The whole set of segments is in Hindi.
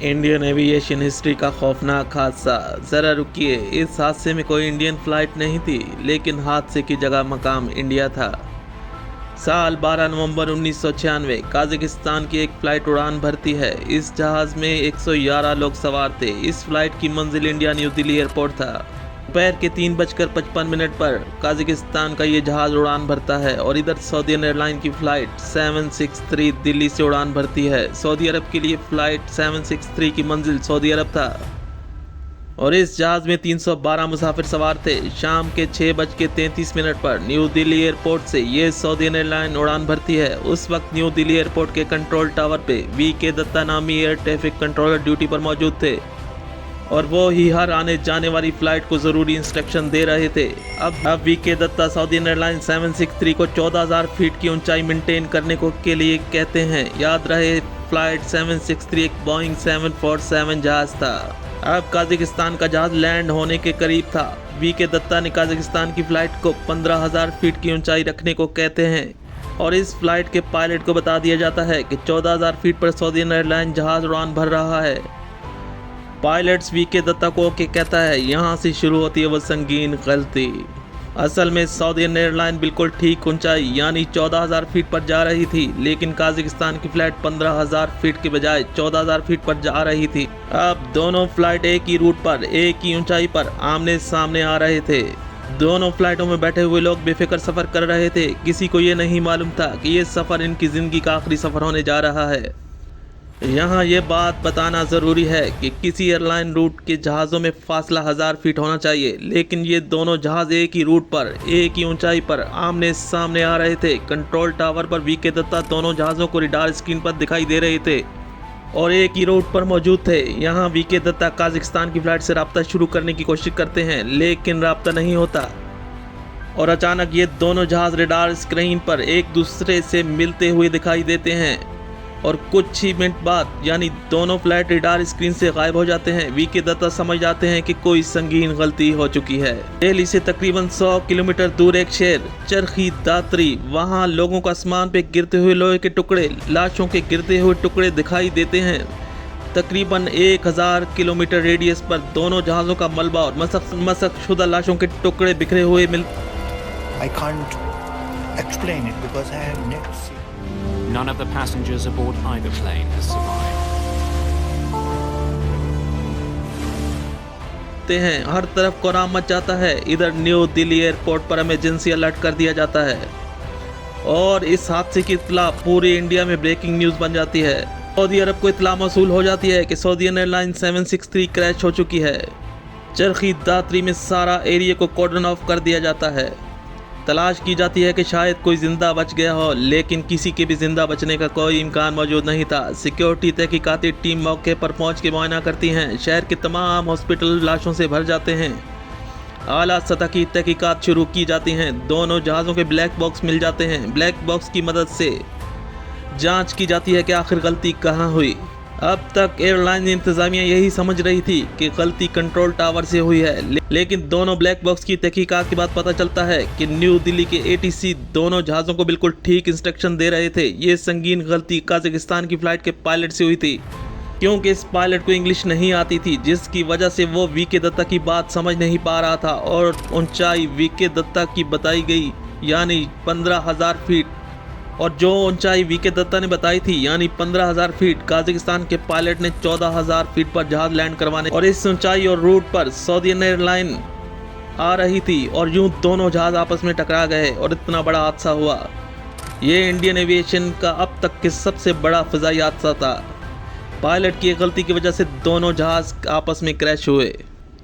इंडियन एविएशन हिस्ट्री का खौफनाक हादसा। ज़रा रुकिए, इस हादसे में कोई इंडियन फ्लाइट नहीं थी, लेकिन हादसे की जगह मकाम इंडिया था। साल 12 नवंबर 1996 काज़ाकिस्तान की एक फ़्लाइट उड़ान भरती है। इस जहाज़ में 111 लोग सवार थे। इस फ्लाइट की मंजिल इंडिया न्यू दिल्ली एयरपोर्ट था। दोपहर के 3:55 पर काज़ाकिस्तान का ये जहाज़ उड़ान भरता है और इधर सऊदी एयरलाइन की फ़्लाइट 763 दिल्ली से उड़ान भरती है। सऊदी अरब के लिए फ़्लाइट 763 की मंजिल सऊदी अरब था और इस जहाज़ में 312 मुसाफिर सवार थे। शाम के 6:33 पर न्यू दिल्ली एयरपोर्ट से ये सऊदी एयरलाइन उड़ान भरती है। उस वक्त न्यू दिल्ली एयरपोर्ट के कंट्रोल टावर पे वी.के. दत्ता नामी एयर ट्रैफिक कंट्रोलर ड्यूटी पर मौजूद थे और वो ही हर आने जाने वाली फ्लाइट को ज़रूरी इंस्ट्रक्शन दे रहे थे। अब वी.के. दत्ता सऊदी एयरलाइन 763 को 14,000 फीट की ऊंचाई मेंटेन करने के लिए कहते हैं। याद रहे, फ्लाइट 763 एक बोइंग 747 जहाज़ था। अब काज़ाकिस्तान का जहाज़ लैंड होने के करीब था। वी.के. दत्ता ने काज़ाकिस्तान की फ़्लाइट को 15,000 फीट की ऊंचाई रखने को कहते हैं और इस फ्लाइट के पायलट को बता दिया जाता है कि 14,000 फीट पर सऊदी एयरलाइन जहाज़ उड़ान भर रहा है। Pilots VK. दत्ता को ओके कहता है। यहाँ से शुरू होती है वो संगीन गलती। असल में सऊदी एयरलाइन बिल्कुल ठीक ऊंचाई यानी 14,000 फीट पर जा रही थी, लेकिन काज़ाकिस्तान की फ़्लाइट 15,000 फीट के बजाय 14,000 फीट पर जा रही थी। अब दोनों फ्लाइट एक ही रूट पर, एक ही ऊंचाई पर आमने सामने आ रहे थे। दोनों फ्लाइटों में बैठे हुए लोग बेफिक्र सफ़र कर रहे थे। किसी को ये नहीं मालूम था कि ये सफ़र इनकी ज़िंदगी का आखिरी सफ़र होने जा रहा है। यहाँ ये बात बताना ज़रूरी है कि किसी एयरलाइन रूट के जहाज़ों में फासला 1000 फीट होना चाहिए, लेकिन ये दोनों जहाज़ एक ही रूट पर, एक ही ऊंचाई पर आमने सामने आ रहे थे। कंट्रोल टावर पर वी.के. दत्ता दोनों जहाज़ों को रडार स्क्रीन पर दिखाई दे रहे थे और एक ही रूट पर मौजूद थे। यहाँ वी.के. दत्ता काज़ाकिस्तान की फ़्लाइट से रब्ता शुरू करने की कोशिश करते हैं, लेकिन रब्ता नहीं होता और अचानक ये दोनों जहाज़ रडार स्क्रीन पर एक दूसरे से मिलते हुए दिखाई देते हैं और कुछ ही मिनट बाद यानी दोनों फ्लाइट रडार स्क्रीन से गायब हो जाते हैं। वी.के. दत्ता समझ जाते हैं कि कोई संगीन गलती हो चुकी है। दिल्ली से तकरीबन 100 किलोमीटर दूर एक शहर चरखी दादरी, वहां लोगों को आसमान पे गिरते हुए लोहे के टुकड़े, लाशों के गिरते हुए टुकड़े दिखाई देते हैं। तकरीबन 1000 किलोमीटर रेडियस पर दोनों जहाज़ों का मलबा और मसक शुदा लाशों के टुकड़े बिखरे हुए I can't explain it because I have never seen. None of the passengers aboard either plane has survived. हैं हर तरफ कोहराम मच जाता है। इधर न्यू दिल्ली एयरपोर्ट पर इमरजेंसी अलर्ट कर दिया जाता है और इस हादसे की इत्तला पूरे इंडिया में ब्रेकिंग न्यूज़ बन जाती है। सऊदी अरब को इत्तला मौसूल हो जाती है कि सऊदी एयरलाइन 763 क्रैश हो चुकी है। चरखी दादरी में सारा एरिया को कॉर्डन ऑफ कर दिया जाता है। तलाश की जाती है कि शायद कोई जिंदा बच गया हो, लेकिन किसी के भी जिंदा बचने का कोई इम्कान मौजूद नहीं था। सिक्योरिटी तहकीकाती टीम मौके पर पहुंच के मुआयना करती हैं। शहर के तमाम हॉस्पिटल लाशों से भर जाते हैं। आला सतह की तहकीकात शुरू की जाती हैं। दोनों जहाज़ों के ब्लैक बॉक्स मिल जाते हैं। ब्लैक बॉक्स की मदद से जांच की जाती है कि आखिर गलती कहाँ हुई। अब तक एयरलाइन इंतजामिया यही समझ रही थी कि गलती कंट्रोल टावर से हुई है, लेकिन दोनों ब्लैक बॉक्स की तहकीकात के बाद पता चलता है कि न्यू दिल्ली के ATC दोनों जहाज़ों को बिल्कुल ठीक इंस्ट्रक्शन दे रहे थे। ये संगीन गलती काज़ाकिस्तान की फ़्लाइट के पायलट से हुई थी, क्योंकि इस पायलट को इंग्लिश नहीं आती थी, जिसकी वजह से वो वी.के. दत्ता की बात समझ नहीं पा रहा था और ऊंचाई वी.के. दत्ता की बताई गई यानी 15,000 फीट और जो ऊंचाई वी.के. दत्ता ने बताई थी यानी 15,000 फीट, काज़ाकिस्तान के पायलट ने 14,000 फीट पर जहाज लैंड करवाने और इस ऊंचाई और रूट पर सऊदी एयरलाइन आ रही थी और यूं दोनों जहाज आपस में टकरा गए और इतना बड़ा हादसा हुआ। ये इंडियन एविएशन का अब तक के सबसे बड़ा फ़िज़ाई हादसा था। पायलट की गलती की वजह से दोनों जहाज आपस में क्रैश हुए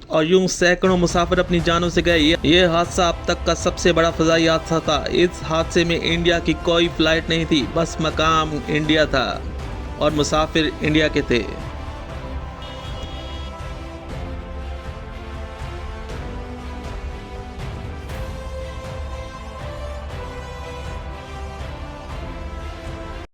और यूं सैकड़ों मुसाफिर अपनी जानों से गए। ये हादसा अब तक का सबसे बड़ा फ़िज़ाई हादसा था। इस हादसे में इंडिया की कोई फ़्लाइट नहीं थी, बस मकाम इंडिया था और मुसाफिर इंडिया के थे।